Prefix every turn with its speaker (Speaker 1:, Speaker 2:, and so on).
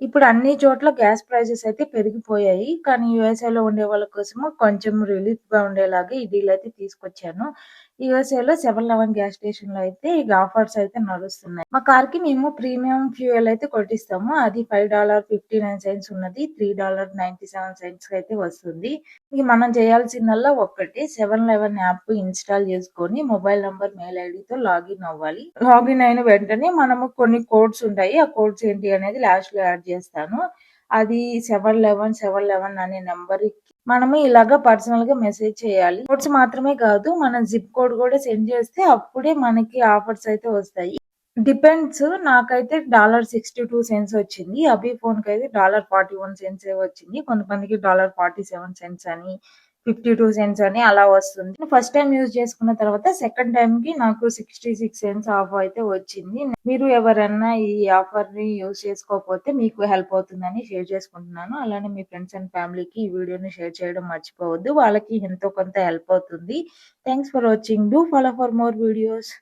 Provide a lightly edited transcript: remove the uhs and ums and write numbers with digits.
Speaker 1: ఇప్పుడు అన్ని చోట్ల గ్యాస్ ప్రైజెస్ అయితే పెరిగిపోయాయి. కానీ యూఎస్ఏలో ఉండే వాళ్ళ కోసము కొంచెం రిలీఫ్‌గా ఉండేలాగా ఈ డీల్ అయితే తీసుకొచ్చాను. యూఎస్ఏలో 7-Eleven గ్యాస్ స్టేషన్‌లో అయితే ఈ ఆఫర్స్ అయితే నడుస్తున్నాయి. మా కార్‌కి మేము ప్రీమియం ఫ్యూయల్ అయితే కొట్టిస్తాము. అది $5.59 ఉన్నది. $3.97 అయితే వస్తుంది. ఇక మనం చేయాల్సిందల్లా ఒక్కటే 7-Eleven యాప్ ఇన్‌స్టాల్ చేసుకొని మొబైల్ నంబర్, మెయిల్ ఐడీతో లాగిన్ అవ్వాలి. లాగిన్ అయిన వెంటనే మనము కొన్ని కోడ్స్ ఉంటాయి. ఆ కోడ్స్ ఏంటి అనేది లాస్ట్‌లో యాడ్ చేస్తాను. అది 711 అనే నంబర్‌కి మనము ఇలాగ పర్సనల్‌గా మెసేజ్ చేయాలి. కోడ్స్ మాత్రమే కాదు, మనం జిప్ కోడ్ కూడా సెండ్ చేస్తే అప్పుడే మనకి ఆఫర్స్ అయితే వస్తాయి. డిపెండ్స్. నాకైతే $62 వచ్చింది. అభి ఫోన్‌కైతే $41 వచ్చింది. కొంతమందికి $47 అని, 52 సెంట్స్ అని అలా వస్తుంది. ఫస్ట్ టైమ్ యూజ్ చేసుకున్న తర్వాత సెకండ్ టైమ్‌కి నాకు 66 సెంట్స్ ఆఫ్ అయితే వచ్చింది. మీరు ఎవరన్నా ఈ ఆఫర్‌ని యూజ్ చేసుకోకపోతే మీకు హెల్ప్ అవుతుందని షేర్ చేసుకుంటున్నాను. అలానే మీ ఫ్రెండ్స్ అండ్ ఫ్యామిలీకి ఈ వీడియోని షేర్ చేయడం మర్చిపోవద్దు. వాళ్ళకి ఎంతో కొంత హెల్ప్ అవుతుంది. Thanks for watching. Do follow for more videos.